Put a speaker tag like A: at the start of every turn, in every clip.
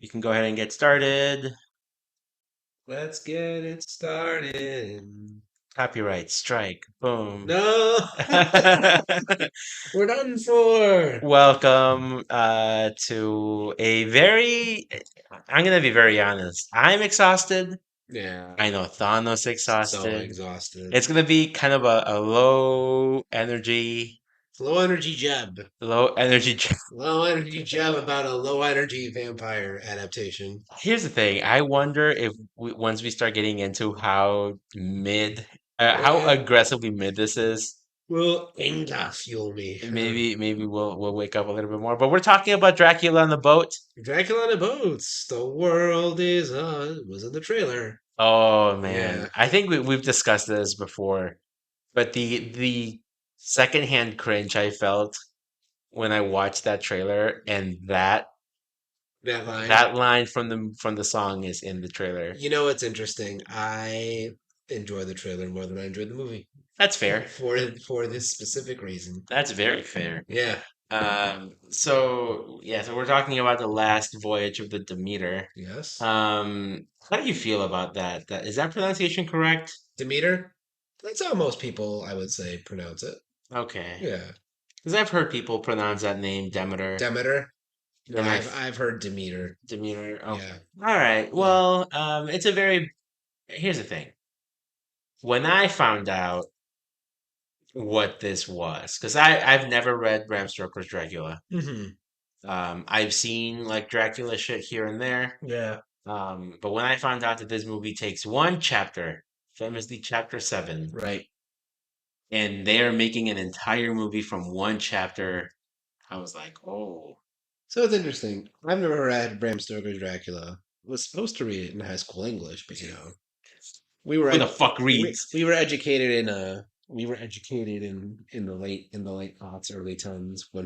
A: You can go ahead and get started.
B: Let's get it started.
A: Copyright strike. Boom.
B: No, we're done for.
A: Welcome to a very, I'm going to be very honest. I'm exhausted.
B: Yeah,
A: I know Thanos
B: so
A: exhausted.
B: exhausted.
A: It's going to be kind of a low energy,
B: Low energy Jeb.
A: low energy.
B: Low energy Jeb about a low energy vampire adaptation.
A: Here's the thing. I wonder if once we start getting into how
B: Yeah,
A: aggressively mid this is,
B: will anger fuel me.
A: maybe we'll wake up a little bit more. But we're talking about Dracula on the boat.
B: Dracula on the boats. The world is was in the trailer.
A: Oh man,
B: Yeah,
A: I think we've discussed this before, but the secondhand cringe I felt when I watched that trailer and
B: that line.
A: that line from the song is in the trailer.
B: You know what's interesting? I enjoy the trailer more than I enjoyed the movie.
A: That's fair.
B: For this specific reason.
A: That's very fair.
B: Yeah.
A: So yeah, so we're talking about the last voyage of the Demeter.
B: Yes.
A: How do you feel about that? Is that pronunciation correct?
B: Demeter. That's how most people, I would say, pronounce it.
A: Okay,
B: Yeah.
A: because I've heard people pronounce that name Demeter,
B: Demeter. No,
A: and
B: I've heard Demeter.
A: Demeter. Okay,
B: Yeah.
A: all right.
B: Yeah.
A: Well, it's a very. Here's the thing. When I found out what this was, because I've never read Bram Stoker's Dracula.
B: Hmm.
A: I've seen like Dracula shit here and there.
B: Yeah.
A: But when I found out that this movie takes one chapter, famously chapter 7,
B: Right.
A: and they are making an entire movie from one chapter, I was like, oh,
B: So it's interesting. I've never read Bram Stoker's Dracula. Was supposed to read it in high school English, but we were
A: who the
B: ed-
A: fuck reads?
B: we were educated in in the late aughts, early tens when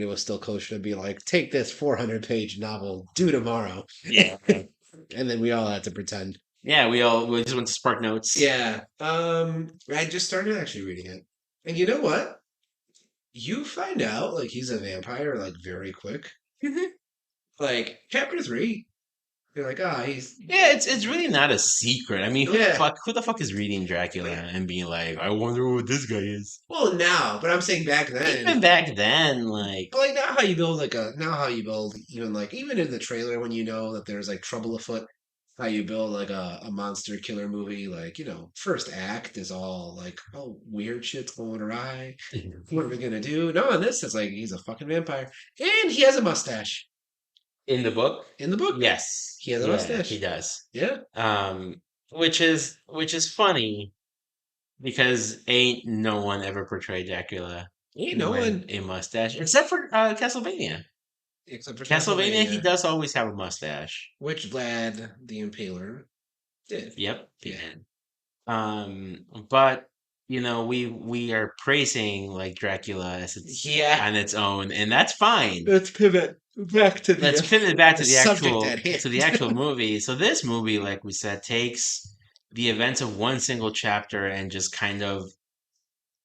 B: it was still kosher to be like, take this 400-page novel due tomorrow,
A: Yeah.
B: and then we all had to pretend.
A: Yeah, we just went to Spark Notes.
B: Yeah. I just started actually reading it, and you know what? You find out like he's a vampire like very quick.
A: Mhm.
B: Like chapter 3, you're like, ah, he's
A: Yeah, it's really not a secret. I mean,
B: yeah.
A: who the fuck is reading Dracula and being like, I wonder what this guy is?
B: Well, now, but I'm saying back
A: Even
B: then.
A: back then, like,
B: But like now, how you build now how you build even in the trailer when you know that there's like trouble afoot. How you build like a monster killer movie, like first act is all like, oh, weird shit's going awry. What are we gonna do? No, in this it's like he's a fucking vampire, and he has a mustache
A: in the book,
B: in the book.
A: yes,
B: He has a
A: yeah, he
B: mustache.
A: does.
B: Yeah,
A: Which is funny because ain't no one ever portrayed Dracula
B: ain't no
A: with
B: one
A: a mustache except for Castlevania.
B: except for
A: Castlevania, he
B: Castlevania,
A: does always have a mustache.
B: which Vlad the Impaler did.
A: Yep, he
B: Yeah,
A: did. But we are praising like Dracula as
B: yeah.
A: on its own, and that's fine.
B: Let's pivot back to
A: Let's pivot back
B: the
A: to the
B: subject at
A: actual
B: hand.
A: movie. So this movie, like we said, takes the events of one single chapter and just kind of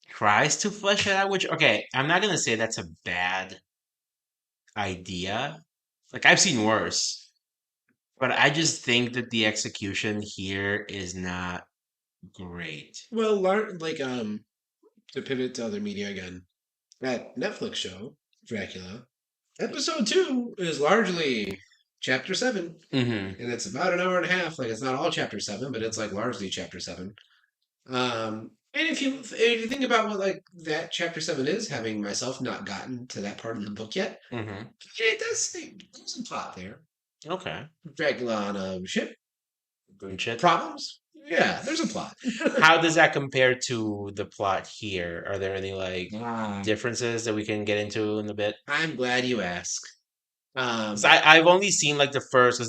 A: tries to flesh it out. Which, okay, I'm not gonna say that's a bad idea. Like I've seen worse, but I just think that the execution here is not great.
B: Well, like to pivot to other media again, that Netflix show Dracula episode 2 is largely chapter 7,
A: Hmm.
B: and it's about an hour and a half. Like it's not all chapter 7, but it's like largely chapter 7. And if you think about what like that chapter 7 is, having myself not gotten to that part of the book yet,
A: Hmm.
B: it does say there's a plot there.
A: Okay.
B: Dracula on a ship,
A: Good shit.
B: problems. Yeah, there's a plot.
A: How does that compare to the plot here? Are there any like
B: Ah,
A: differences that we can get into in a bit?
B: I'm glad you asked.
A: 'Cause
B: Um,
A: I've only seen like the first.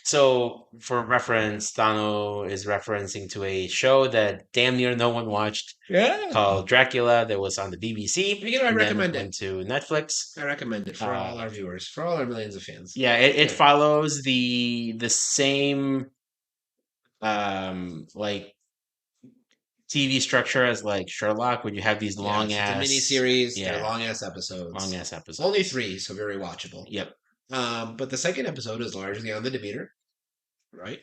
A: So for reference, Thano is referencing to a show that damn near no one watched
B: yeah,
A: called Dracula that was on the BBC
B: I
A: and then
B: recommend it.
A: went to Netflix.
B: I recommend it for all
A: Uh,
B: our viewers, for all our millions of fans.
A: yeah, it
B: Yeah.
A: follows the same like TV structure as like Sherlock, when you have these
B: Yeah,
A: long
B: it's a
A: ass,
B: mini series. They're
A: yeah,
B: long ass episodes.
A: long ass episodes.
B: Only 3, so very watchable.
A: Yep.
B: But the second episode is largely on the Demeter, right?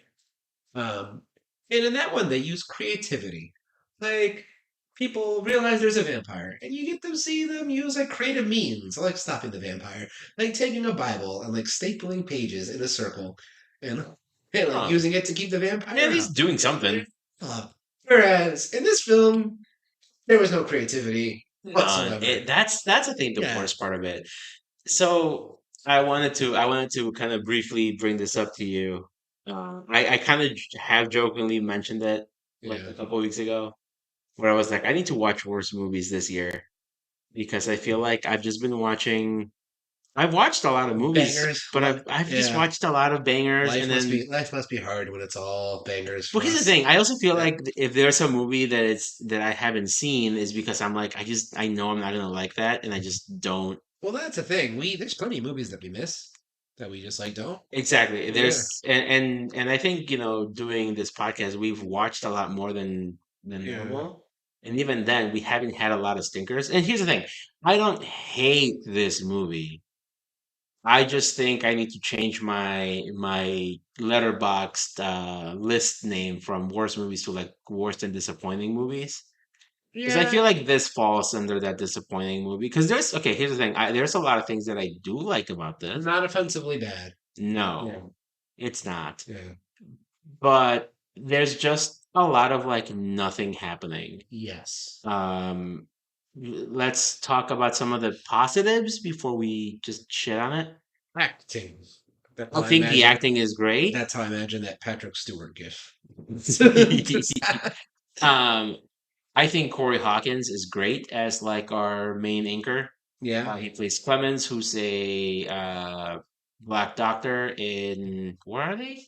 B: Um, and in that one, they use creativity. Like, people realize there's a vampire, and you get to see them use like creative means, like stopping the vampire, like taking a Bible and like stapling pages in a circle, and and like
A: Oh,
B: using it to keep the
A: yeah,
B: vampire
A: he's
B: out.
A: doing something.
B: Uh, Whereas in this film, there was no creativity whatsoever.
A: That's I think the
B: Yeah,
A: worst part of it. So I wanted to kind of briefly bring this up to you. I kind of have jokingly mentioned it like
B: yeah.
A: a couple weeks ago, where I was like, I need to watch worse movies this year because I feel like I've just been watching. I've watched a lot of movies,
B: Bangers.
A: but I've just
B: Yeah.
A: watched a lot of bangers, and then
B: Life must be hard when it's all bangers
A: well,
B: for
A: here's the
B: us.
A: thing. I also feel
B: Yeah.
A: like if there's a movie that I haven't seen is because I'm like I know I'm not gonna like that, and I just don't.
B: Well, that's the thing. There's plenty of movies that we miss that we just like don't.
A: Exactly.
B: Yeah.
A: And I think, doing this podcast, we've watched a lot more than
B: Yeah.
A: normal. And even then, we haven't had a lot of stinkers. And here's the thing, I don't hate this movie. I just think I need to change my letterboxed list name from worst movies to like worst and disappointing movies. Because I
B: Yeah.
A: feel like this falls under that disappointing movie. Because okay, here's the thing. There's a lot of things that I do like about this.
B: Not offensively bad. Yeah.
A: No, it's not.
B: Yeah.
A: But there's just a lot of like nothing happening.
B: Yes.
A: Let's talk about some of the positives before we just shit on it.
B: Acting. That's
A: I
B: how I
A: think the
B: imagine.
A: acting is great.
B: That's how I imagine that Patrick Stewart gif.
A: um, I think Corey Hawkins is great as like our main anchor.
B: Yeah.
A: He plays Clemens, who's a black doctor in where are they?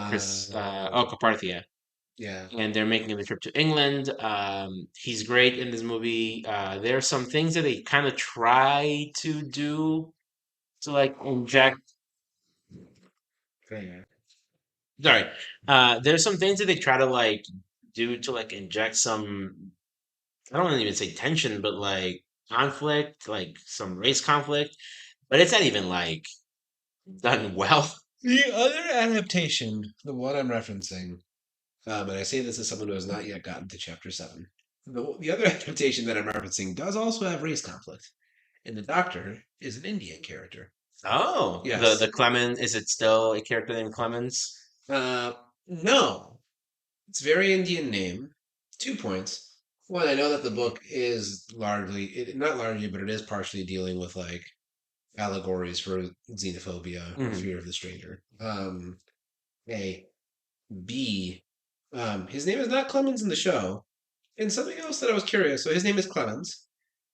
A: Chris,
B: Uh,
A: Caparthia.
B: yeah.
A: And they're making the trip to England. He's great in this movie. There are some things that they kind of try to do to like inject.
B: Yeah.
A: Sorry, there's some things that they try to like do to like inject some. I don't want to even say tension, but like conflict, like some race conflict. But it's not even like done well.
B: The other adaptation, the one I'm referencing, and I say this as someone who has not yet gotten to chapter seven. The other adaptation that I'm referencing does also have race conflict, and the Doctor is an Indian character.
A: Oh, the
B: Yes.
A: Clemens, is it still a character named Clemens?
B: No, it's a very Indian name. 2 points. One, I know that the book is not largely, but it is partially dealing with like allegories for xenophobia or
A: Mhm.
B: fear of the stranger. A. B. His name is not Clemens in the show. And something else that I was curious. So his name is Clemens,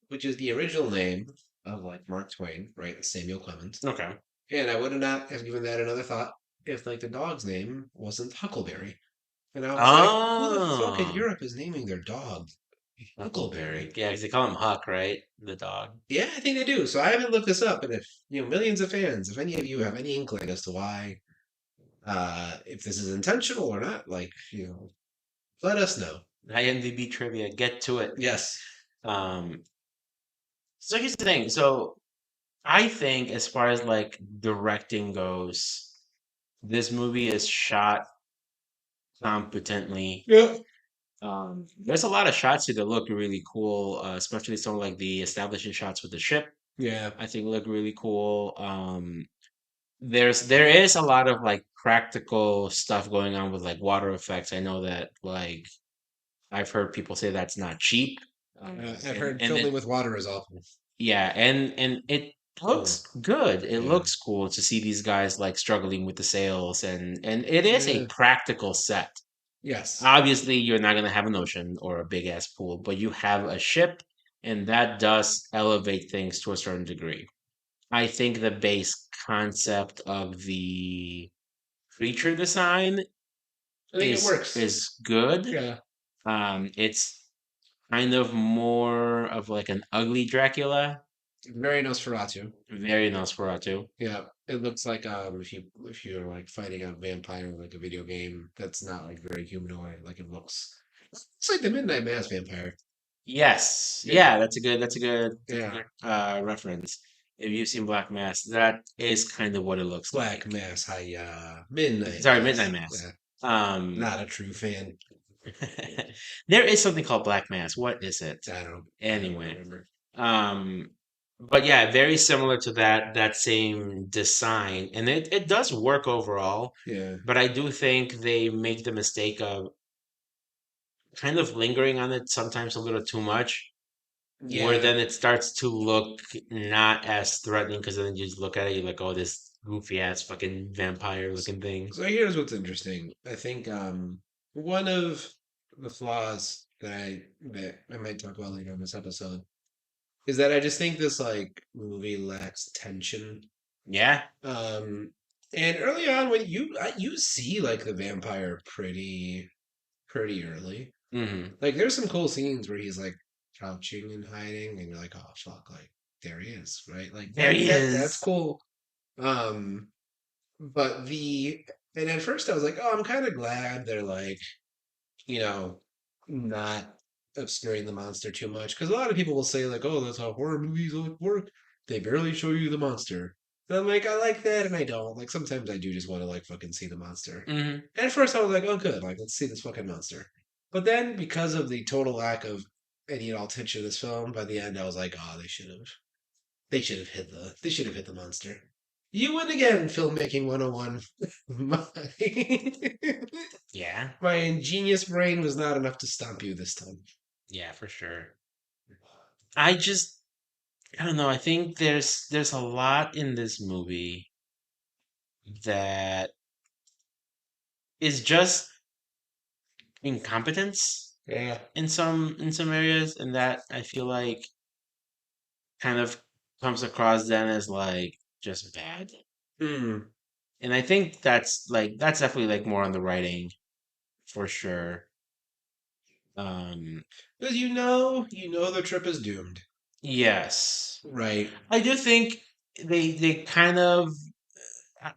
B: which is the original name of like Mark Twain, right? Samuel Clemens.
A: Okay.
B: And I would have not have given that another thought if like the dog's name wasn't Huckleberry. And I was like, who the fuck in
A: Oh.
B: Europe is naming their dog
A: Huckleberry.
B: Huckleberry?
A: Yeah, because they call him Huck, right? The dog.
B: Yeah, I think they do. So I haven't looked this up, and if millions of fans, if any of you have any inkling as to why, if this is intentional or not, like let us know.
A: IMDb trivia. Get to it.
B: Yes.
A: Um, so here's the thing. So I think as far as like directing goes, this movie is shot competently.
B: Yeah.
A: There's a lot of shots here that look really cool, especially some of like the establishing shots with the ship.
B: Yeah.
A: I think look really cool. There is a lot of like practical stuff going on with like water effects. I know that like I've heard people say that's not cheap.
B: I've
A: And
B: heard
A: and
B: filming
A: it
B: with water is awful.
A: yeah, and it
B: Oh,
A: looks good. It
B: yeah.
A: looks cool to see these guys like struggling with the sails, and it is a
B: Yeah.
A: practical set.
B: Yes.
A: Obviously, you're not gonna have an ocean or a big ass pool, but you have a ship, and that does elevate things to a certain degree. I think the base concept of the creature design
B: I think it works.
A: is good.
B: Yeah.
A: It's kind of more of like an ugly Dracula,
B: Very Nosferatu.
A: very Nosferatu.
B: Yeah. It looks like if you're like fighting a vampire in like a video game that's not like very humanoid, like it looks. It's like the Midnight Mass vampire.
A: Yes,
B: Yeah.
A: yeah, that's a good
B: Yeah.
A: reference. If you've seen Black Mass, that is kind of what it looks
B: Black
A: like.
B: Mass, hi, Midnight
A: Sorry, Midnight
B: Mass.
A: Mass.
B: Yeah,
A: Um,
B: not a true fan.
A: there is something called Black Mass. What is it?
B: I don't
A: Anyway,
B: remember.
A: um, but yeah, very similar to that same design, and it does work overall.
B: Yeah,
A: But I do think they make the mistake of kind of lingering on it sometimes a little too much, where
B: yeah.
A: then it starts to look not as threatening because then you just look at it, you're like, oh, this goofy ass fucking vampire looking thing.
B: So here's what's interesting. I think one of the flaws that I might talk about later in this episode is that I just think this like movie lacks tension.
A: Yeah.
B: Um, and early on when you see like the vampire pretty early.
A: Hmm.
B: Like there's some cool scenes where he's like crouching and hiding, and you're like, oh fuck, like there he is, right? Like
A: There he
B: that's
A: is.
B: cool. Um, but the and at first I was like, oh, I'm kind of glad they're like, you know, not obscuring the monster too much. Because a lot of people will say, like, oh, that's how horror movies like work. They barely show you the monster. And I'm like, I like that and I don't. Like sometimes I do just want to like fucking see the monster.
A: Hmm.
B: And at first I was like, oh good, like let's see this fucking monster. But then because of the total lack of any at all tension of this film, by the end I was like, oh, they should have hit the monster. You win again, filmmaking 101. My,
A: Yeah.
B: my ingenious brain was not enough to stomp you this time.
A: Yeah, for sure. I just, I don't know. I think there's a lot in this movie that is just incompetence
B: Yeah.
A: in some areas, and that I feel like kind of comes across then as like just bad.
B: Hmm.
A: And I think that's definitely like more on the writing for sure. Um,
B: Because you know the trip is doomed.
A: yes,
B: Right.
A: I do think they kind of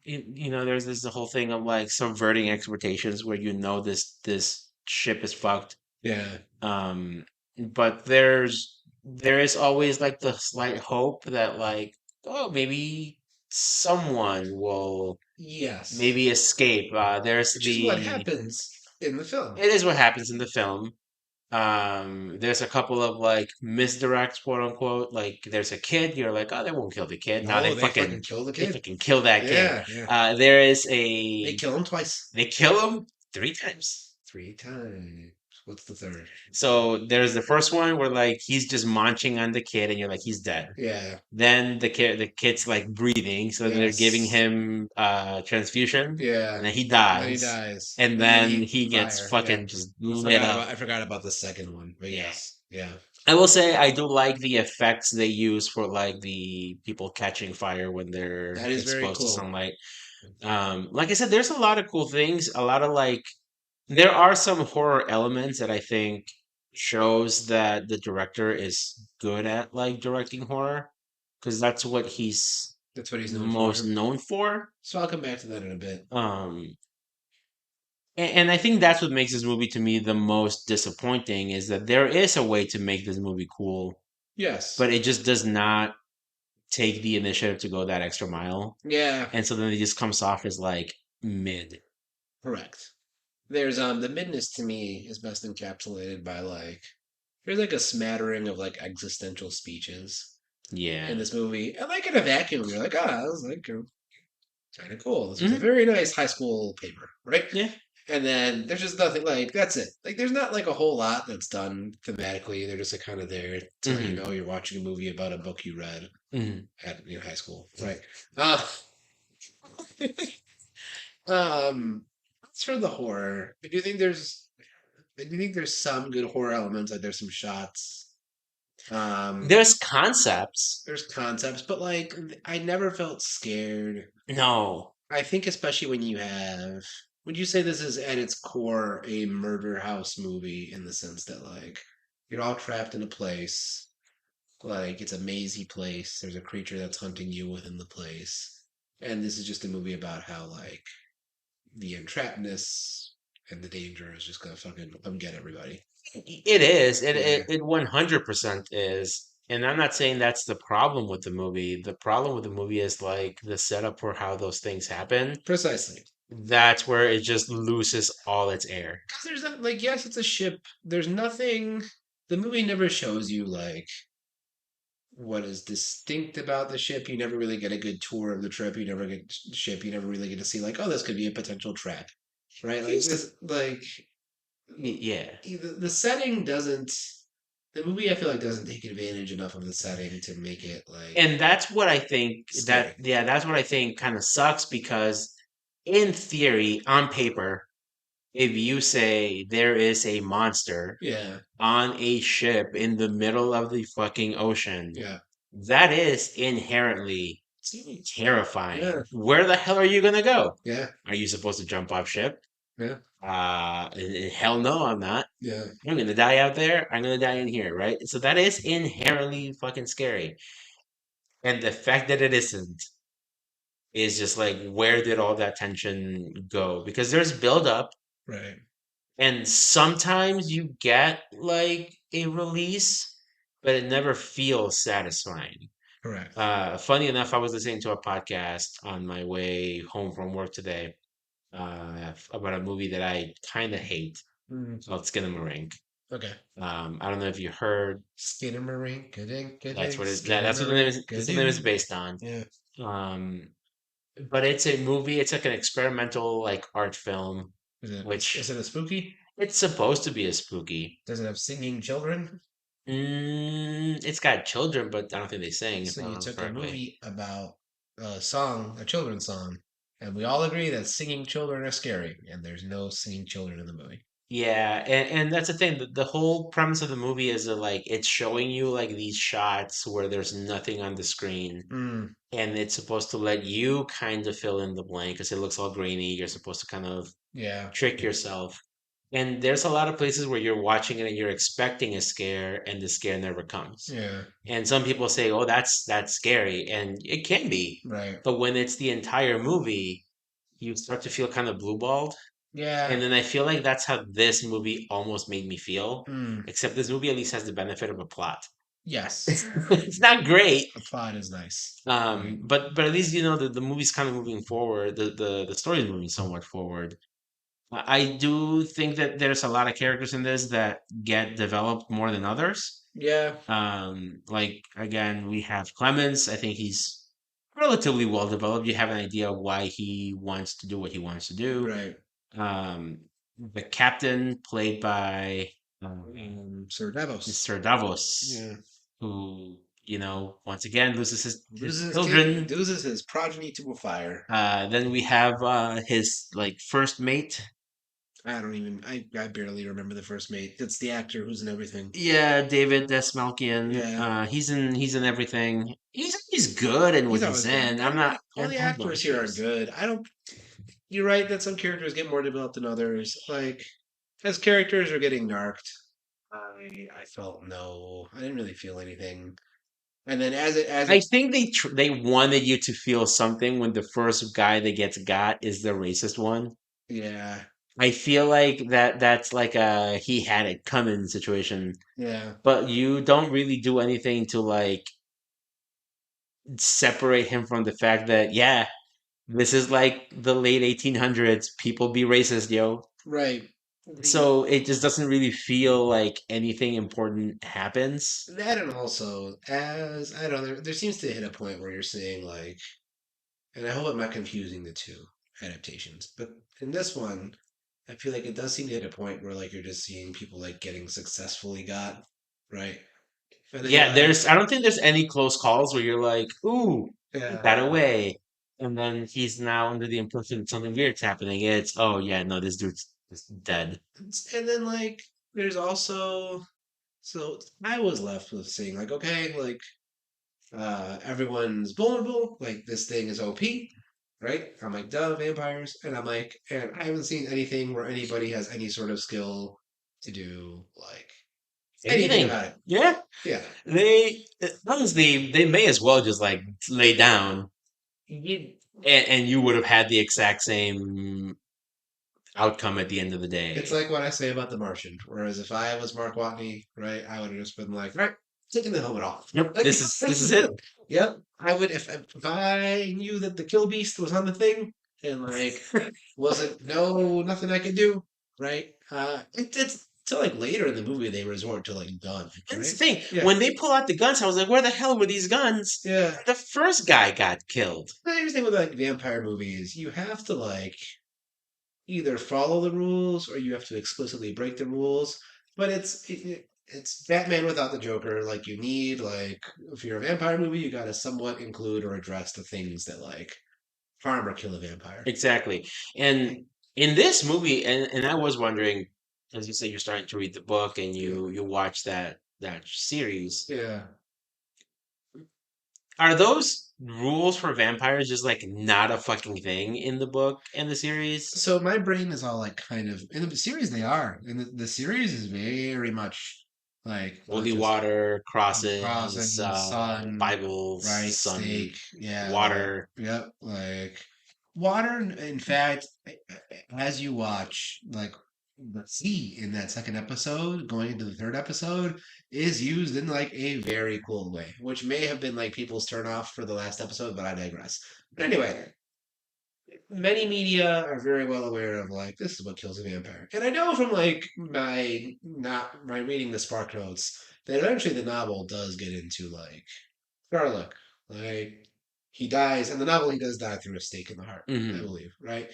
A: there's this the whole thing of like subverting expectations where this ship is fucked.
B: Yeah.
A: Um, but there is always like the slight hope that like, oh, maybe someone will
B: Yes.
A: maybe escape. There's
B: Which is what
A: the
B: happens in the film.
A: It is what happens in the film. There's a couple of like misdirects, quote unquote. Like there's a kid, you're like, oh, they won't kill the kid. No,
B: No, they fucking kill the
A: they
B: kid.
A: fucking kill that kid.
B: Yeah, yeah.
A: There is
B: They
A: a
B: kill him twice.
A: They kill him 3 times.
B: 3 times. What's the third?
A: So there's the first one where like he's just munching on the kid, and you're like, he's dead.
B: Yeah.
A: Then the kid's like breathing, so they're giving
B: Yes.
A: him transfusion,
B: Yeah.
A: and then he
B: And then he
A: dies,
B: dies.
A: and
B: And then
A: then
B: he
A: he gets
B: fire. Yeah.
A: fucking just lit up.
B: I forgot about the second one. But
A: Yeah.
B: yes. Yeah.
A: I will say I do like the effects they use for like the people catching fire when they're
B: That is very
A: exposed to
B: cool.
A: sunlight. Like I said, there's a lot of cool things, a lot of like there are some horror elements that I think shows that the director is good at like directing horror because that's what he's
B: That's what he's known
A: most
B: for.
A: known for.
B: So I'll come back to that in a bit.
A: And I think that's what makes this movie to me the most disappointing is that there is a way to make this movie cool,
B: Yes.
A: but it just does not take the initiative to go that extra mile.
B: Yeah.
A: And so then it just comes off as like mid.
B: Correct. There's the midness to me is best encapsulated by like there's like a smattering of like existential speeches in
A: Yeah.
B: this movie. And like in a vacuum, you're like, ah, that was like kind of cool. This was a
A: Hmm.
B: very nice high school paper, right?
A: Yeah.
B: And then there's just nothing like that's it. Like there's not like a whole lot that's done thematically. They're just like kind of there to let you
A: Hmm.
B: know you're watching a movie about a book you read
A: Hmm.
B: at high school, right? Uh, as for the horror, I do think there's some good horror elements. Like there's some shots. Um,
A: There's concepts.
B: there's concepts, but like I never felt scared.
A: No.
B: I think especially when you have would you say this is at its core a murder house movie in the sense that like you're all trapped in a place, like it's a mazy place, there's a creature that's hunting you within the place. And this is just a movie about how like the entrapness and the danger is just gonna fucking come get everybody.
A: It is. It
B: Yeah.
A: it, it 100% is. And I'm not saying that's the problem with the movie. The problem with the movie is like the setup for how those things happen.
B: Precisely.
A: That's where it just loses all its air.
B: Because there's not, like, yes, it's a ship. There's nothing. The movie never shows you, like, what is distinct about the ship. You never really get a good tour of the trip. You never get ship. You never really get to see, like, oh, this could be a potential trap, right? Like this, like
A: Yeah.
B: the setting doesn't. The movie, I feel like, doesn't take advantage enough of the setting to make it like
A: And that's what I think
B: scary.
A: that's what I think kind of sucks because in theory, on paper, if you say there is a monster
B: Yeah,
A: on a ship in the middle of the fucking ocean,
B: yeah,
A: that is inherently terrifying.
B: yeah,
A: Where the hell are you gonna go?
B: yeah,
A: Are you supposed to jump off ship?
B: yeah,
A: Hell no, I'm not.
B: yeah.
A: I'm gonna die out there. I'm gonna die in here, right? So that is inherently fucking scary. And the fact that it isn't is just like, where did all that tension go? Because there's buildup,
B: Right.
A: and sometimes you get like a release, but it never feels satisfying.
B: Correct.
A: Funny enough, I was listening to a podcast on my way home from work today about a movie that I kind of hate
B: Mm,
A: called Skinamarink.
B: okay.
A: I don't know if you heard.
B: Skinamarink, ka-dink,
A: That's
B: ka-dink,
A: what that's what the name
B: Skinamarink,
A: is. That's what the name is
B: ka-doo.
A: based on.
B: Yeah.
A: Um, but it's a movie. It's like an experimental like art film,
B: Is
A: which
B: it a spooky?
A: it's supposed to be a spooky.
B: Does it have singing children?
A: It's got children, but I don't think they sing, if
B: So
A: I
B: you
A: remember
B: took a
A: correctly.
B: movie about a song, a children's song, and we all agree that singing children are scary, and there's no singing children in the movie.
A: Yeah, and that's the thing. The whole premise of the movie is that like it's showing you like these shots where there's nothing on the screen,
B: Mm,
A: and it's supposed to let you kind of fill in the blank because it looks all grainy. You're supposed to kind of
B: yeah,
A: trick yourself. And there's a lot of places where you're watching it and you're expecting a scare, and the scare never comes.
B: yeah,
A: And some people say, "Oh, that's scary," and it can be.
B: right.
A: But when it's the entire movie, you start to feel kind of blue-balled.
B: Yeah.
A: And then I feel like that's how this movie almost made me feel,
B: Mm,
A: except this movie at least has the benefit of a plot.
B: yes.
A: It's not great,
B: The plot is nice. Right.
A: but at least you know the movie's kind of moving forward. The story is moving somewhat forward. I do think that there's a lot of characters in this that get developed more than others.
B: Yeah,
A: Like again, we have Clemens. I think he's relatively well developed. You have an idea of why he wants to do what he wants to do.
B: right.
A: Um, the captain, played by
B: Sir Davos.
A: Mr. Davos,
B: Yeah.
A: who once again loses his
B: Loses his kid,
A: children.
B: loses his progeny to a fire.
A: Then we have his like first mate.
B: I don't even. I barely remember the first mate. It's the actor who's in everything.
A: Yeah, David Desmalkian.
B: Yeah,
A: He's in everything. He's good in what
B: he's
A: he's
B: always good.
A: in. I'm not. I
B: All the
A: have no
B: actors here are
A: issues.
B: good. I don't. You're right that some characters get more developed than others. Like as characters are getting narked, I felt no. I didn't really feel anything. And then as
A: I
B: it
A: think they wanted you to feel something when the first guy that gets got is the racist one.
B: yeah,
A: I feel like that's like a he had it coming situation,
B: yeah,
A: but you don't really do anything to like separate him from the fact that yeah, this is like the late 1800s. People be racist, yo.
B: right. The
A: So it just doesn't really feel like anything important happens.
B: that and also as I don't know, there seems to hit a point where you're saying like, and I hope I'm not confusing the two adaptations, but in this one, I feel like it does seem to hit a point where like you're just seeing people like getting successfully got, right? And then you're
A: Yeah,
B: like,
A: I don't think there's any close calls where you're like, ooh, he
B: yeah,
A: got away. And then he's now under the impression that something weird's happening. It's, oh yeah, no, this dude's just dead.
B: and then like there's also so I was left with saying like, okay, like everyone's vulnerable, like this thing is OP, right? I'm like, duh, vampires, and I'm like, and I haven't seen anything where anybody has any sort of skill to do like anything
A: Anything.
B: about it.
A: Yeah.
B: Yeah,
A: Honestly, they may as well just like lay down and you would have had the exact same outcome at the end of the
B: it's
A: day.
B: like what I say about The Martian. Whereas if I was Mark Watney, right, I would have just been like, right. taking the helmet off.
A: Yep,
B: Like,
A: this is it.
B: yep. I would if I knew that the kill beast was on the thing and like wasn't no nothing I could do, right? It's till like later in the movie they resort to like gun,
A: That's the
B: right?
A: thing.
B: Yeah,
A: When they pull out the guns, I was like, where the hell were these guns?
B: yeah.
A: The first guy got killed.
B: I understand with like vampire movies, you have to like either follow the rules or you have to explicitly break the rules. But it's Batman without the Joker. Like you need like if you're a vampire movie, you got to somewhat include or address the things that like harm or kill a vampire.
A: Exactly. And in this movie, and I was wondering, as you say, you're starting to read the book and
B: Yeah,
A: you watch that series.
B: yeah.
A: Are those rules for vampires just like not a fucking thing in the book and the series?
B: So my brain is all like kind of in the series they are, and the series is very much like not
A: Holy
B: just
A: water, crosses,
B: crossing, sun,
A: Bibles,
B: right,
A: sun,
B: stake, yeah, like
A: water.
B: yep, like water. In fact, as you watch, like the sea in that second episode, going into the third episode, is used in like a very cool way, which may have been like people's turn off for the last episode, but I digress. But anyway, many media are very well aware of like this is what kills a vampire, and I know from like my reading the Spark Notes that eventually the novel does get into like garlic, like he dies, and the novel he does die through a stake in the heart, I
A: Hmm.
B: believe, right?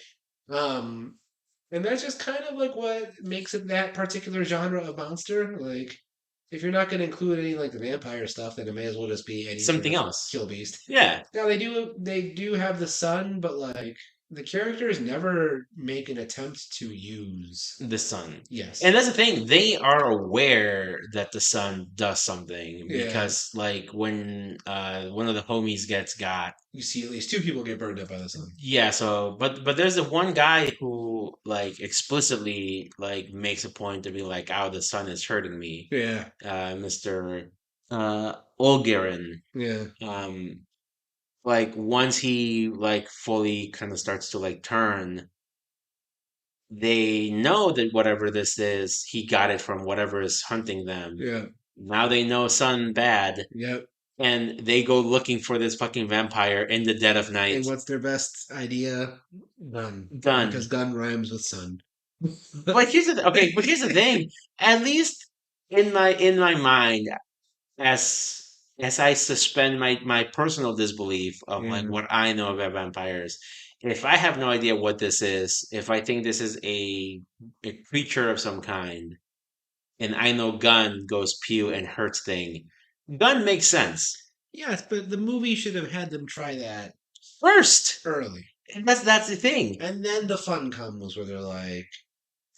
B: Um, and that's just kind of like what makes it that particular genre of monster. Like, if you're not going to include any like the vampire stuff, then it may as well just be any sort
A: Something
B: of
A: else.
B: kill beast.
A: Yeah.
B: Now they do have the sun, but like the characters never make an attempt to use.
A: The sun. And
B: Yes.
A: that's the thing, they are aware that the sun does something
B: Yeah.
A: because like when one of the homies gets got,
B: You see at least two people get burned up by the sun.
A: yeah, so but there's the one guy who like explicitly like makes a point to be like, oh, the sun is hurting me.
B: Yeah.
A: Mr. Olgarin.
B: Yeah.
A: Um like once he like fully kind of starts to like turn, they know that whatever this is, he got it from whatever is hunting them.
B: Yeah.
A: Now they know sun bad,
B: Yep.
A: and they go looking for this fucking vampire in the dead of night.
B: And what's their best idea? Gun. Because
A: Gun.
B: gun rhymes with sun.
A: But here's the thing. At least in my mind, as I suspend my personal disbelief of like
B: Yeah.
A: what I know about vampires, if I have no idea what this is, if I think this is a creature of some kind, and I know gun goes pew and hurts thing, gun makes sense.
B: Yes, but the movie should have had them try that
A: First,
B: early.
A: and that's the thing.
B: And then the fun comes where they're like,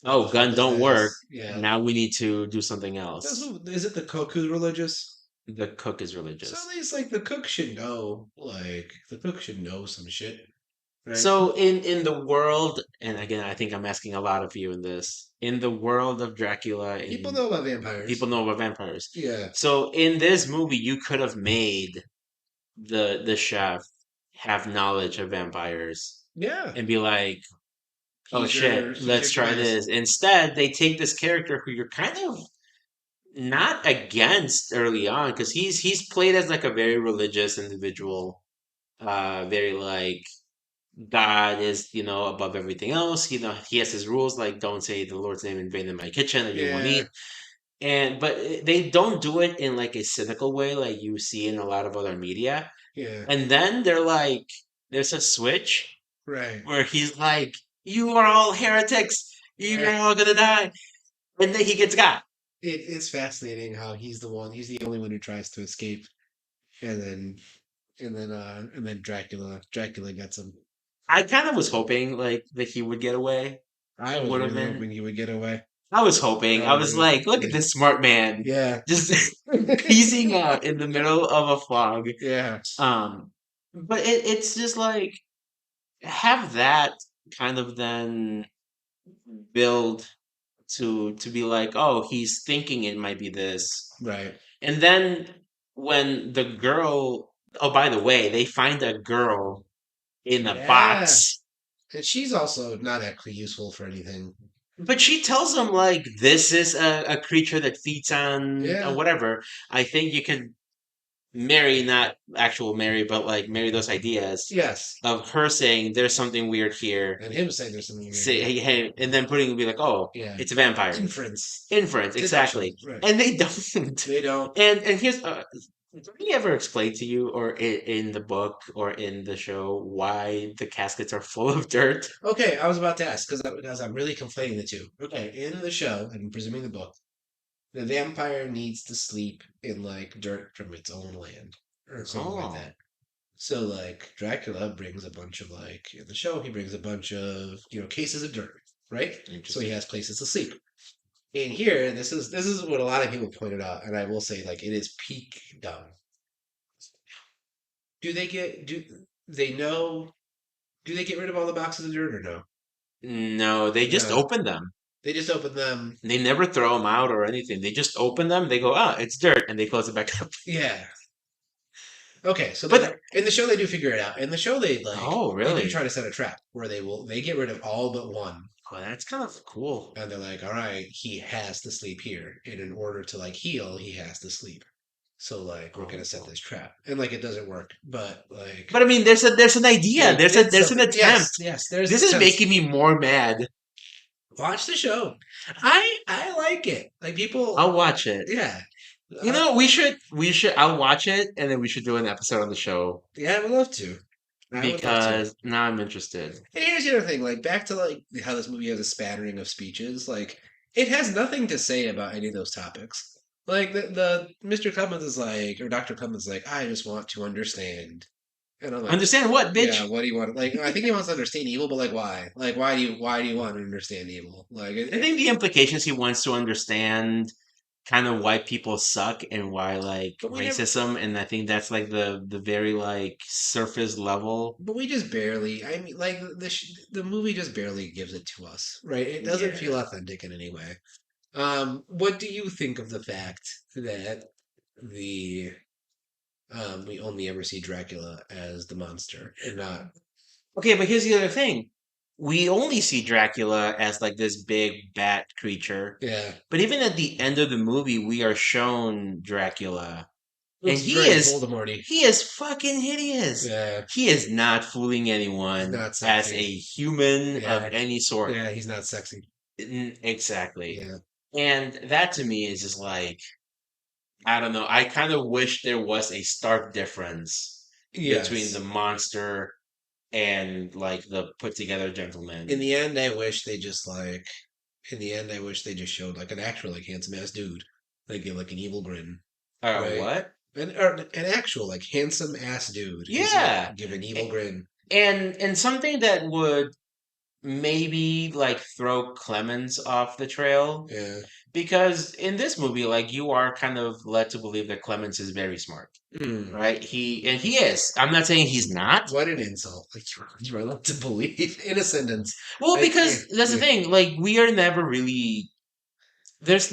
B: what the
A: Oh,
B: fuck
A: gun
B: is
A: don't work.
B: this? Yeah.
A: Now we need to do something
B: That's
A: else.
B: is it the cook who's religious?
A: The cook is
B: So
A: religious.
B: at least like the cook should know, like the cook should know some shit, right?
A: So in the world, and again, I think I'm asking a lot of you in this, in the world of Dracula,
B: People
A: in
B: know about vampires.
A: people know about vampires.
B: Yeah.
A: So in this movie, you could have made the chef have knowledge of vampires
B: Yeah.
A: and be like, oh shit,
B: He's
A: let's
B: your
A: try
B: choice.
A: this. Instead, they take this character who you're kind of not against early on because he's played as like a very religious individual, very like God is, above everything else. He has his rules like don't say the Lord's name in vain in my kitchen that you won't
B: Yeah.
A: eat. And but they don't do it in like a cynical way like you see in a lot of other media.
B: Yeah.
A: And then they're like, there's a switch
B: Right.
A: where he's like, "You are all heretics. You're
B: Right.
A: all gonna die," and then he gets got.
B: It's fascinating how he's the only one who tries to escape, and then and then Dracula gets him.
A: I kind of was hoping like that he would get away.
B: I was
A: Would have
B: really
A: been.
B: hoping he would get away.
A: I was hoping.
B: I
A: I
B: was
A: was
B: really,
A: like, look at this smart man
B: yeah.
A: just piecing out in the middle of a fog.
B: Yeah.
A: But it's just like have that kind of then build to be like, oh, he's thinking it might be this.
B: Right.
A: And then when the girl, oh, by the way, they find a girl in a
B: Yeah.
A: box.
B: And she's also not actually useful for anything.
A: But she tells him like this is a creature that feeds on
B: Yeah.
A: whatever. I think you can marry, not actual marry, but like marry those ideas
B: Yes.
A: of her saying there's something weird here.
B: And him saying there's something weird
A: Say
B: here.
A: hey, hey, and then putting be like, oh,
B: Yeah.
A: it's a vampire.
B: Inference.
A: Inference,
B: Deduction.
A: exactly.
B: Right.
A: And they don't.
B: They don't.
A: And here's did he ever explain to you, or in the book or in the show, why the caskets are full of dirt?
B: Okay, I was about to ask because I'm really conflating the two. Okay, in the show, and I'm presuming the book, the vampire needs to sleep in like dirt from its own land or something like
A: Oh,
B: that. So like Dracula brings a bunch of like in the show he brings a bunch of cases of dirt, right? So he
A: interesting.
B: has places to sleep. In here, this is what a lot of people pointed out, and I will say like it is peak dumb. Do they know? Do they get rid of all the boxes of dirt or no?
A: No, they just
B: No,
A: open them.
B: they just open them.
A: They never throw them out or anything. They just open them. They go, ah, it's dirt, and they close it back up.
B: Yeah. Okay, so they
A: But
B: do in the show they do figure it out. In the show
A: oh,
B: they do
A: really?
B: try to set a trap where they get rid of all but one.
A: Oh, that's kind of cool.
B: And they're like, all right, he has to sleep here. And in order to like heal, he has to sleep. So like we're gonna set
A: Oh.
B: this trap. And like it doesn't work. But like
A: But I mean, there's an idea.
B: they did
A: There's an
B: something.
A: attempt.
B: Yes, yes, there's
A: This is
B: attempts.
A: making me more mad.
B: Watch the show. I like it. Like people
A: I'll watch it.
B: yeah.
A: You know, we should. I'll watch it, and then we should do an episode on the show
B: Yeah, I would love to. I would love to.
A: because now I'm interested.
B: And here's the other thing, like back to like how this movie has a spattering of speeches, like it has nothing to say about any of those topics. Like the Mr. Cummins is like, or Dr. Cummins is like, I just want to understand. And I'm like,
A: Understand what,
B: yeah,
A: bitch?
B: what do you want? Like, I think he wants to understand evil, but like, why? Like, why do you want to understand evil? Like,
A: I think the implications he wants to understand kind of why people suck and why like
B: but we never,
A: racism, and I think that's like the very like surface level.
B: but we just barely. I mean, like the movie just barely gives it to us, right? It doesn't feel
A: Yeah.
B: authentic in any way. What do you think of the fact that the we only ever see Dracula as the monster and not
A: Okay, but here's the other thing. We only see Dracula as like this big bat creature,
B: yeah.
A: but even at the end of the movie, we are shown Dracula, and
B: Looks very Voldemorty.
A: he is fucking hideous.
B: Yeah,
A: He is not fooling
B: he's
A: anyone
B: not
A: as
B: sexy.
A: a human of
B: Yeah,
A: any sort.
B: yeah, he's not sexy.
A: Exactly.
B: Yeah.
A: And that to me is just like, I don't know. I kind of wish there was a stark difference between the
B: Yes.
A: monster and like the put together
B: In
A: gentleman.
B: the end, I wish they just like. In the end, I wish they just showed like an actual like handsome ass dude, like give like an evil grin, right?
A: What?
B: An actual like handsome ass dude is
A: Yeah.
B: give an evil
A: A-
B: grin.
A: and something that would maybe like throw Clemens off the trail,
B: Yeah.
A: because in this movie, like you are kind of led to believe that Clemens is very smart,
B: Hmm.
A: right? He is. I'm not saying he's not.
B: What an insult! Like you are led to believe in a sentence.
A: Well,
B: Like, yeah,
A: because that's the
B: yeah,
A: thing. Like we are never really there's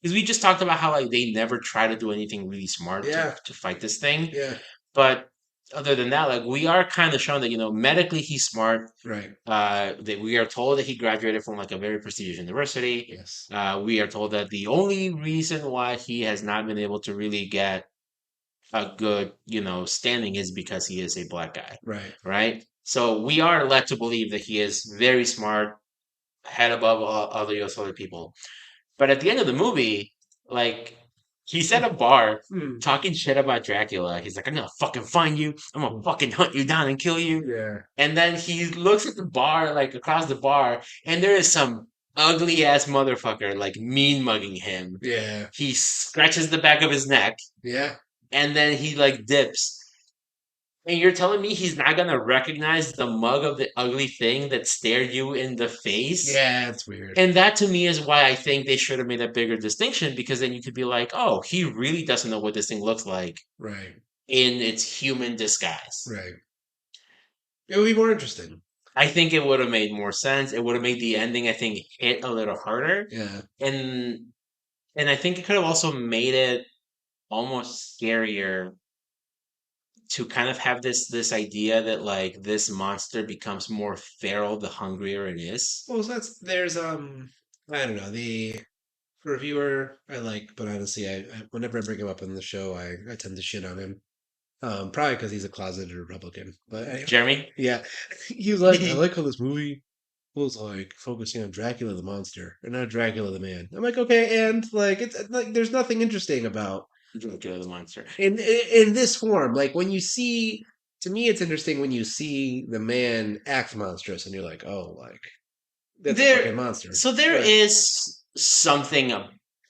A: because we just talked about how like they never try to do anything really smart
B: yeah,
A: to fight this thing.
B: yeah,
A: But other than that, like we are kind of shown that medically he's smart.
B: right.
A: That we are told that he graduated from like a very prestigious university.
B: Yes,
A: We are told that the only reason why he has not been able to really get a good standing is because he is a black guy,
B: right.
A: right? So we are led to believe that he is very smart, head above all other people. But at the end of the movie, like he's at a bar
B: Hmm.
A: talking shit about Dracula. He's like, I'm gonna fucking find you. I'm gonna fucking hunt you down and kill you.
B: Yeah,
A: And then he looks at the bar, like across the bar, and there is some ugly ass motherfucker like mean mugging him.
B: yeah,
A: He scratches the back of his neck,
B: yeah,
A: and then he like dips. And you're telling me he's not gonna recognize the mug of the ugly thing that stared you in the face?
B: yeah. It's weird.
A: And that to me is why I think they should have made a bigger distinction, because then you could be like, oh, he really doesn't know what this thing looks like
B: Right,
A: in its human disguise.
B: right. It would be more interesting.
A: I think it would have made more sense. It would have made the ending, I think, hit a little harder.
B: Yeah,
A: And I think it could have also made it almost scarier to kind of have this idea that like this monster becomes more feral the hungrier it is.
B: Well, that's there's I don't know the reviewer I like, but honestly, I whenever I bring him up on the show, I tend to shit on him. Probably because he's a closeted Republican. But anyway,
A: Jeremy?
B: yeah, he was like, I like how this movie was like focusing on Dracula the monster and not Dracula the man. I'm like, okay, and like it's like there's nothing interesting about
A: Dracula the monster.
B: in this form. Like when you see, to me, it's interesting when you see the man act monstrous, and you're like, oh, like that's a
A: There,
B: fucking monster.
A: so there
B: But
A: is something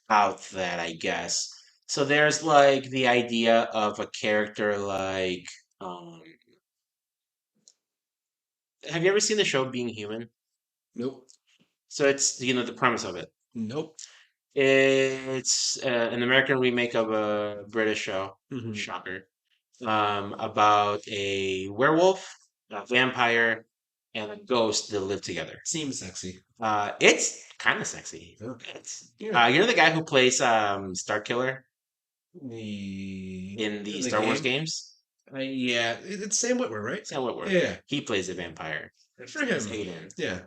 A: about that, I guess. So there's like the idea of a character like, um, have you ever seen the show Being Human?
B: nope,
A: So it's, you know, the premise of it.
B: nope.
A: It's an American remake of a British show,
B: Hmm.
A: shocker, about a werewolf, a vampire, and a ghost that live together.
B: Seems sexy.
A: It's kind of sexy.
B: Okay.
A: It's,
B: Yeah.
A: you know the guy who plays Star Killer in the
B: The
A: Star Wars
B: game.
A: games?
B: Yeah, it's Sam Witwer, right?
A: Sam Witwer.
B: Yeah.
A: He plays a vampire.
B: Good for
A: He's
B: him.
A: Hayden.
B: Yeah.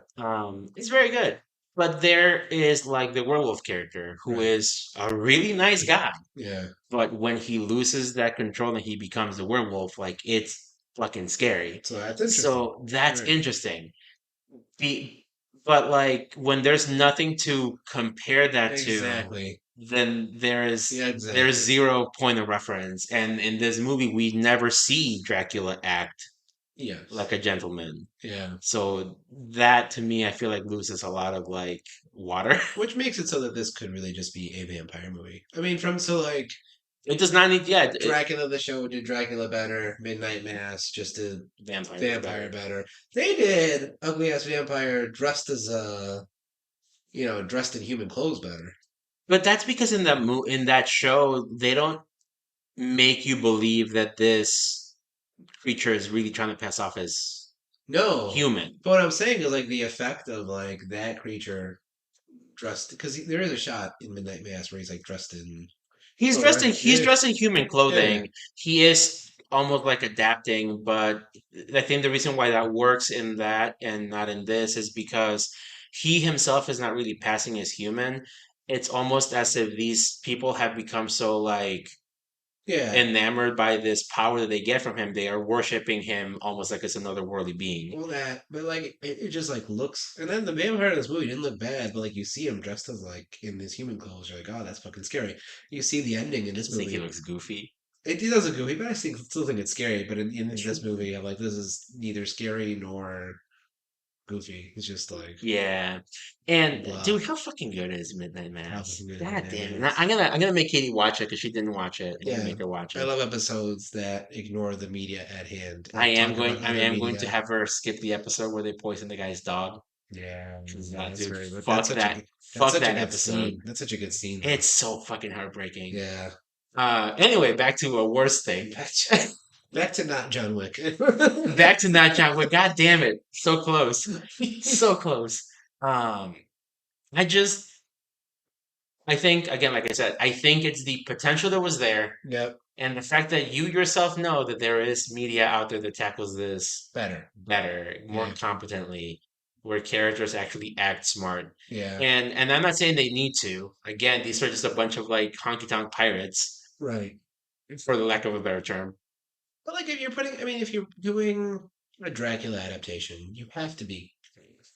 A: It's very good. But there is like the werewolf character who
B: Right.
A: is a really nice guy.
B: Yeah.
A: But when he loses that control and he becomes the werewolf, like it's fucking scary.
B: So that's interesting.
A: So that's
B: Right.
A: interesting. Be, but like when there's nothing to compare that to,
B: Exactly.
A: then
B: Yeah,
A: there's
B: exactly.
A: zero point of reference. And in this movie, we never see Dracula act like
B: Yes.
A: a gentleman.
B: Yeah.
A: So that to me, I feel like loses a lot of like water.
B: Which makes it so that this could really just be a vampire movie. I mean, from so like
A: It does not need, yeah,
B: Dracula the show did Dracula better, Midnight Mass just did
A: vampires are
B: Vampire
A: better.
B: better. They did Ugly Ass Vampire dressed as dressed in human clothes better.
A: But that's because in in that show, they don't make you believe that this creature is really trying to pass off as
B: No,
A: human.
B: but what I'm saying is like the effect of like that creature dressed because there is a shot in Midnight Mass where he's like dressed in
A: He's
B: clothes,
A: dressed
B: right?
A: he's
B: Yeah,
A: dressed in human
B: yeah,
A: clothing. He is almost like adapting, but I think the reason why that works in that and not in this is because he himself is not really passing as human. It's almost as if these people have become so like
B: yeah.
A: enamored by this power that they get from him, they are worshiping him almost like it's another worldly being.
B: Well, that, but like it just like looks, and then the vampire in this movie didn't look bad, but like you see him dressed as like in his human clothes, you're like, oh, that's fucking scary. You see the ending in
A: I
B: this
A: just think he
B: movie.
A: looks goofy.
B: It does look goofy, but still think it's scary. But in this movie, I'm like, this is neither scary nor goofy. It's just like
A: Yeah. And
B: blah.
A: dude, how fucking good is Midnight
B: How
A: Mass?
B: fucking good is
A: God
B: Midnight
A: damn it.
B: Mass?
A: I'm gonna make Katie watch it because she didn't watch it. I'm gonna
B: Yeah,
A: make her watch
B: I
A: it.
B: love episodes that ignore the media at hand and talk about
A: I
B: other
A: am going to
B: media.
A: have her skip the episode where they poison the guy's dog.
B: Yeah,
A: 'Cause,
B: yeah, that's
A: dude,
B: very. But
A: fuck that.
B: that's
A: Fuck
B: such a
A: that
B: good
A: episode.
B: scene. That's such a good scene, though.
A: It's so fucking heartbreaking.
B: Yeah.
A: Anyway, back to a worse thing.
B: Back to not John Wick.
A: Back to not John Wick. God damn it. So close. So close. Um, I just, I think, again, like I said, I think it's the potential that was there
B: Yep.
A: and the fact that you yourself know that there is media out there that tackles this
B: Better.
A: better, more
B: Yeah.
A: competently, where characters actually act smart.
B: Yeah.
A: And I'm not saying they need to. Again, these are just a bunch of like honky tonk pirates,
B: Right.
A: for the lack of a better term.
B: But like if you're putting, I mean, if you're doing a Dracula adaptation, you have to be creative.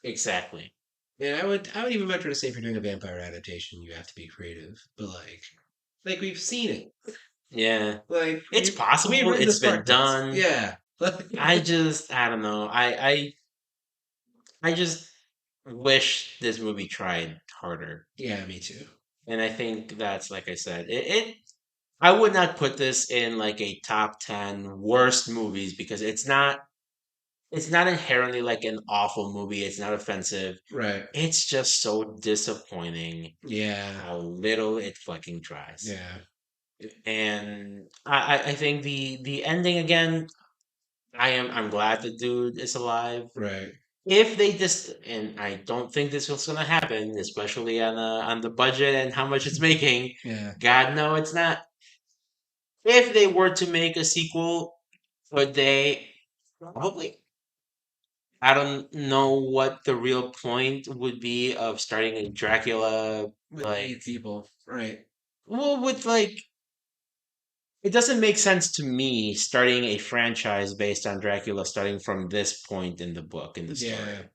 A: Exactly.
B: And I would even venture to say if you're doing a vampire adaptation, you have to be creative. But like we've seen it.
A: Yeah.
B: Like
A: It's
B: we've
A: possible.
B: written the
A: It's been
B: Spartans.
A: done.
B: Yeah.
A: I don't know. I just wish this movie tried harder.
B: Yeah, me too.
A: And I think that's like I said, I would not put this in like a top 10 worst movies because it's not inherently like an awful movie. It's not offensive.
B: Right.
A: It's just so disappointing
B: Yeah.
A: how little it fucking tries.
B: Yeah.
A: And I think the ending again, I'm glad the dude is alive.
B: Right.
A: If they just, and I don't think this was gonna happen, especially on the budget and how much it's making.
B: Yeah.
A: God no, it's not. If they were to make a sequel, Could they? Probably. I don't know what the real point would be of starting a Dracula,
B: with
A: like,
B: 8 people, right?
A: well, with like, it doesn't make sense to me starting a franchise based on Dracula starting from this point in the book, in the
B: Yeah,
A: story.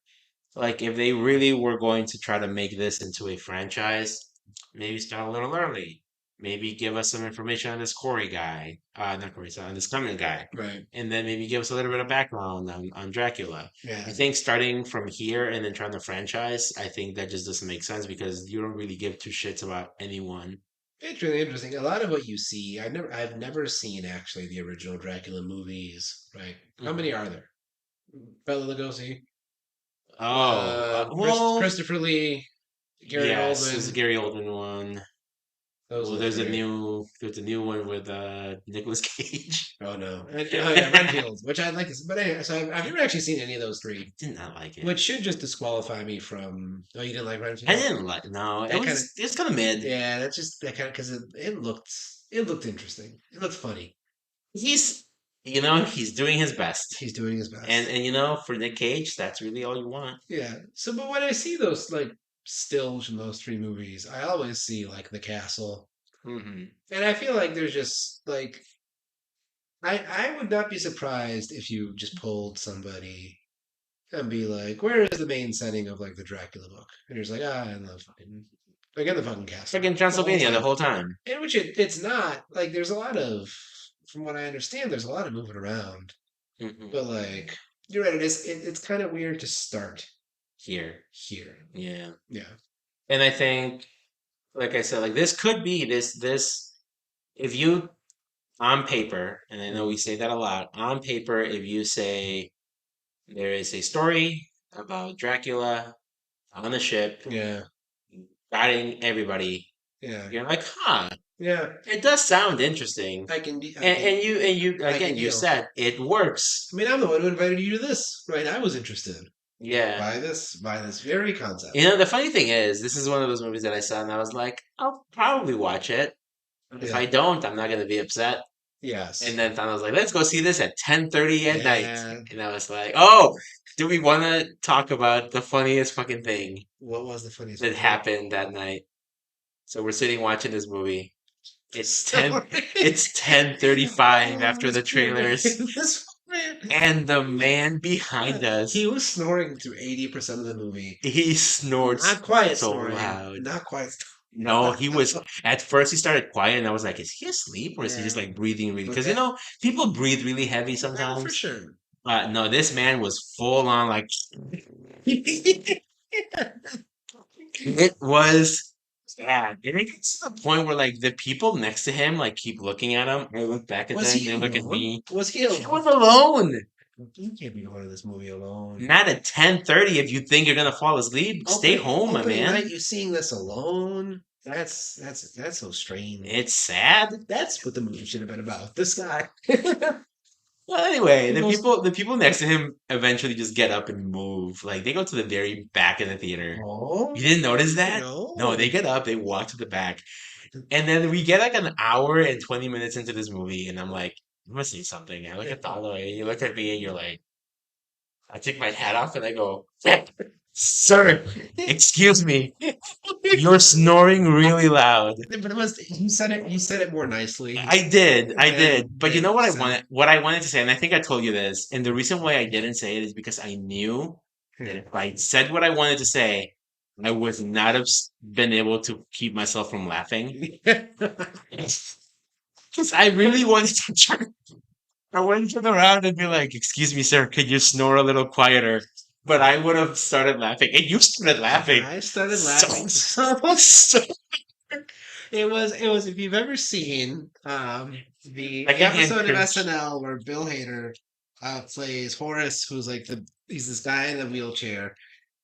A: Like, if they really were going to try to make this into a franchise, maybe start a little early. Maybe give us some information on this Corey guy, not Corey, sorry, on this Clement guy,
B: right.
A: and then maybe give us a little bit of background on Dracula. I
B: Yeah,
A: think starting from here and then trying to franchise, I think that just doesn't make sense because you don't really give two shits about anyone.
B: it's really interesting. A lot of what you see, I've never seen actually the original Dracula movies. Right? How many
A: Mhm.
B: are there? Bela Lugosi,
A: Oh, well,
B: Christopher Lee, Gary
A: yes, there's a
B: Oldman.
A: Gary Oldman one.
B: Those are
A: Well,
B: the three.
A: there's a new one with Nicolas Cage.
B: Oh no. Oh yeah,
A: I
B: Renfield, which I'd like to see. But anyway, so I've never actually seen any of those three,
A: did not like it.
B: which should just disqualify me from. Oh, you didn't like
A: I
B: Renfield?
A: didn't like. No,
B: That kind of.
A: it's kind of mid.
B: Yeah, that's just that kind of because it looked interesting. It looked funny.
A: He's he's doing his best,
B: He's doing his
A: and
B: best.
A: for Nick Cage, that's really all you want.
B: Yeah. So, but when I see those like stills from those three movies, I always see like the castle,
A: Hmm.
B: and I feel like there's just like I would not be surprised if you just pulled somebody and be like, "Where is the main setting of like the Dracula book?" And you're just like, "Ah, in the fucking like in the fucking castle
A: Freaking
B: the whole
A: Transylvania the
B: time."
A: whole time.
B: In which it's not like there's a lot of, from what I understand, there's a lot of moving around,
A: Hmm.
B: but like you're right, it's kind of weird to start
A: Here,
B: here.
A: yeah,
B: Yeah.
A: and I think, like I said, like this could be this if you on paper, and I know we say that a lot on paper, if you say there is a story about Dracula on a ship
B: Yeah.
A: guiding everybody.
B: Yeah.
A: You're like, huh,
B: Yeah.
A: it does sound interesting.
B: I can
A: And you
B: I can
A: again, you
B: deal.
A: said it works.
B: I mean, I'm the one who invited you to this, right? I was interested
A: Yeah.
B: by this very concept.
A: The funny thing is, this is one of those movies that I saw and I was like, I'll probably watch it. If
B: Yeah.
A: I don't, I'm not gonna be upset. And
B: Yes.
A: then Thana was like, let's go see this at 10:30 at night.
B: Yeah.
A: And I was like, oh, do we want to talk about the funniest fucking thing
B: What was the funniest
A: that
B: fucking thing?
A: happened that night? So we're sitting watching this movie. It's 10
B: Sorry.
A: it's 10:35
B: Oh,
A: after
B: this
A: the
B: poor man.
A: trailers,
B: This man.
A: and the man behind
B: He
A: us,
B: was snoring through 80% of the movie.
A: he snorts
B: Not quiet
A: so
B: snoring.
A: loud.
B: Not quiet
A: No, he was
B: snoring.
A: at first he started quiet and I was like, is he asleep or is he just
B: Yeah.
A: like breathing really? Because
B: Okay.
A: people breathe really heavy
B: Yeah, for
A: sometimes.
B: sure.
A: No, this man was full on like it was sad. And it gets to the point where like the people next to him like keep looking at him. I look back at
B: Was
A: them,
B: he
A: they look at
B: alone?
A: me.
B: Was he
A: He
B: alone?
A: was alone.
B: You can't be going to this movie alone.
A: Not at 10:30 if you think you're gonna fall asleep. Stay home, my
B: Opening night,
A: man.
B: you seeing this alone? That's so strange.
A: It's sad.
B: That's what the movie should have been about. This guy.
A: Well, anyway,
B: The most.
A: the people next to him eventually just get up and move. Like they go to the very back of the theater.
B: Oh
A: You didn't notice that? No, they
B: no.
A: get up, they walk to the back. And then we get like an hour and 20 minutes into this movie, and I'm like, I'm gonna say something. I look at Talo, and you look at me, and you're like, I take my hat off and I go, sir, excuse me, you're snoring really loud.
B: But it was you said it. You said it more nicely
A: I did. But you know
B: than
A: what
B: you
A: I
B: said
A: wanted? What I wanted to say, and I think I told you this, and the reason why I didn't say it is because I knew that
B: it.
A: if I said what I wanted to say, I would not have been able to keep myself from laughing. Because I really wanted to try. I wanted to turn around and be like, "Excuse me, sir, could you snore a little quieter?" But I would have started laughing, and you started laughing.
B: I started
A: So,
B: laughing
A: so
B: It was if you've ever seen
A: I
B: the
A: can hand
B: episode of
A: cringe.
B: SNL where Bill Hader plays Horace, who's like he's this guy in a wheelchair,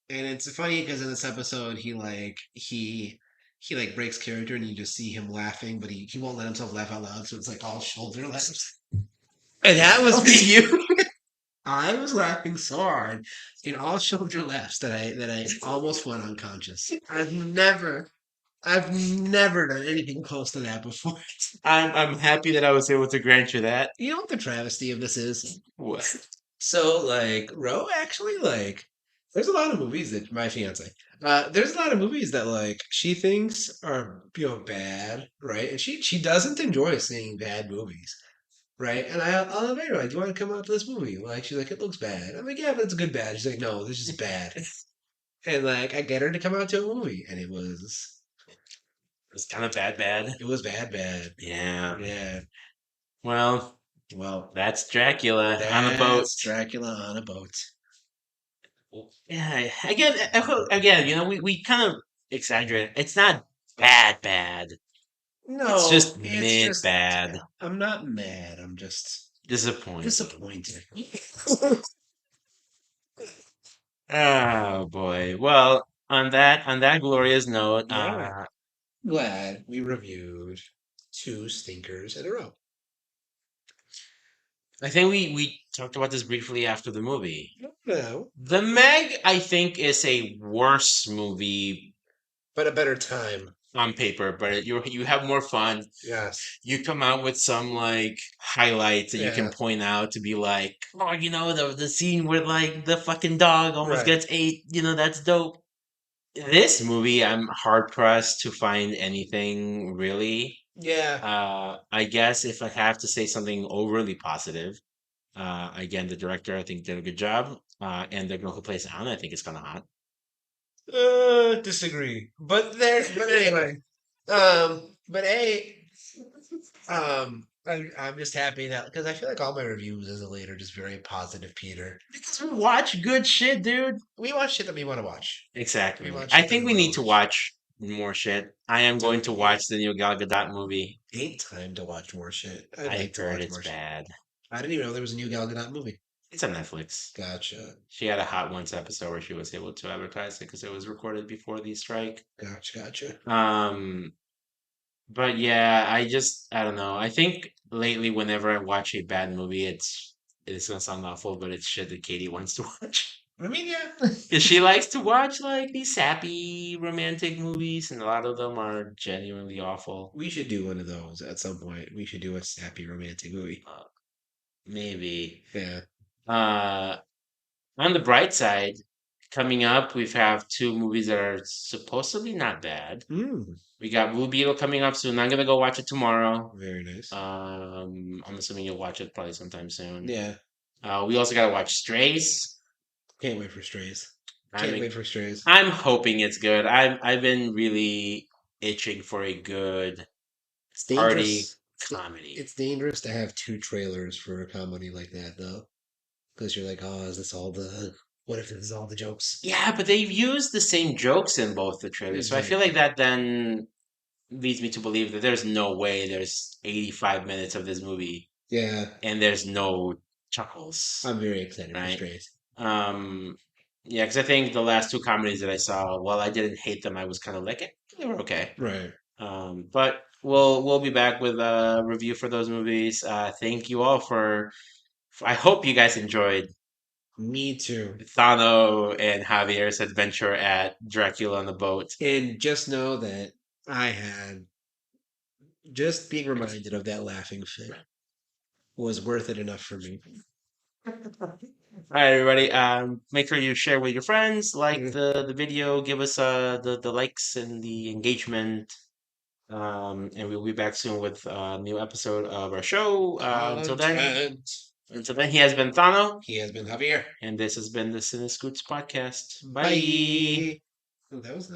B: and it's funny because in this episode he like breaks character and you just see him laughing, but he won't let himself laugh out loud, so it's like all shoulder laughs. And that was
A: Okay,
B: me.
A: you.
B: I was laughing so hard in all shoulder laughs that I almost went unconscious. I've never. I've never done anything close to that before.
A: I'm happy that I was able to grant you that.
B: You know what the travesty of this is?
A: What?
B: So, like, Ro actually, like, there's a lot of movies that my fiance, there's a lot of movies that, like, she thinks are, bad, right? And she doesn't enjoy seeing bad movies, right? And I'll invite her, like, do you want to come out to this movie? Like, she's like, it looks bad. I'm like, yeah, but it's a good bad. She's like, no, this is bad. And, like, I get her to come out to a movie, and
A: It's kind of bad.
B: it was bad, bad.
A: Yeah.
B: Yeah.
A: Well,
B: Well,
A: that's Dracula on a boat.
B: that's Dracula on a boat.
A: Yeah. Again, we kind of exaggerate. It's not bad. It's
B: No,
A: just
B: it's
A: mid
B: just,
A: bad.
B: I'm not mad. I'm just
A: Disappointing.
B: disappointed.
A: Oh boy. Well, on that glorious note,
B: Yeah. Glad we reviewed two stinkers in a row.
A: I think we talked about this briefly after the movie.
B: No,
A: The Meg, I think, is a worse movie
B: but a better time.
A: on paper, but you have more fun.
B: Yes.
A: You come out with some like highlights that you can
B: Yeah.
A: point out to be like, oh, the scene where like the fucking dog almost
B: Right.
A: gets ate. That's dope. This movie, I'm hard pressed to find anything really.
B: Yeah.
A: I guess if I have to say something overly positive, again, the director I think did a good job, and the girl who plays Anna I think is kind of hot.
B: Disagree. But anyway. But I'm just happy that because I feel like all my reviews as a late are just very positive, Peter.
A: Because we watch good shit, dude.
B: We watch shit that we want to watch.
A: Exactly.
B: We watch
A: I
B: shit that
A: think
B: we
A: we
B: want
A: need
B: to
A: to
B: watch.
A: watch more shit. I am going to watch the new Gal Gadot movie.
B: Ain't time to watch more shit. I'd
A: I
B: like to
A: heard
B: watch
A: it's
B: more shit.
A: bad.
B: I didn't even know there was a new Gal Gadot movie.
A: It's on Netflix.
B: Gotcha.
A: She had a Hot Ones episode where she was able to advertise it because it was recorded before the strike.
B: Gotcha.
A: But yeah, I don't know. I think lately, whenever I watch a bad movie, it's gonna sound awful, but it's shit that Katie wants to watch.
B: I mean, yeah.
A: Because she likes to watch like these sappy romantic movies, and a lot of them are genuinely awful.
B: We should do one of those at some point. We should do a sappy romantic movie.
A: Maybe.
B: Yeah.
A: Uh, on the bright side, coming up, we have two movies that are supposedly not bad.
B: Mm,
A: We got Blue Beetle coming up soon. I'm gonna go watch it tomorrow.
B: very nice.
A: I'm assuming you'll watch it probably sometime soon.
B: Yeah.
A: We also gotta watch Strays.
B: Can't wait for Strays.
A: I'm,
B: Can't wait for Strays.
A: I'm hoping it's good. I've been really itching for a good
B: It's
A: party
B: dangerous.
A: comedy.
B: It's dangerous to have two trailers for a comedy like that, though. Because you're like, oh, is this all the. What if this is all the jokes?
A: Yeah, but they've used the same jokes in both the trailers, so I feel like that then leads me to believe that there's no way there's 85 minutes of this movie
B: Yeah.
A: and there's no chuckles.
B: I'm very excited
A: Right.
B: for Strays.
A: Yeah, because I think the last two comedies that I saw, while I didn't hate them, I was kind of like, they were okay.
B: Right.
A: But we'll be back with a review for those movies. Thank you all I hope you guys enjoyed
B: Me too.
A: Thano and Javier's adventure at Dracula on the boat.
B: And just know that I had. Just being reminded of that laughing fit was worth it enough for me.
A: All right, everybody. Make sure you share with your friends, like
B: Mhm.
A: the video, give us the likes and the engagement. And we'll be back soon with a new episode of our show. Until then, he has been Thano,
B: He has been Javier.
A: and this has been the Cine-Scoots podcast.
B: Bye. Oh, that was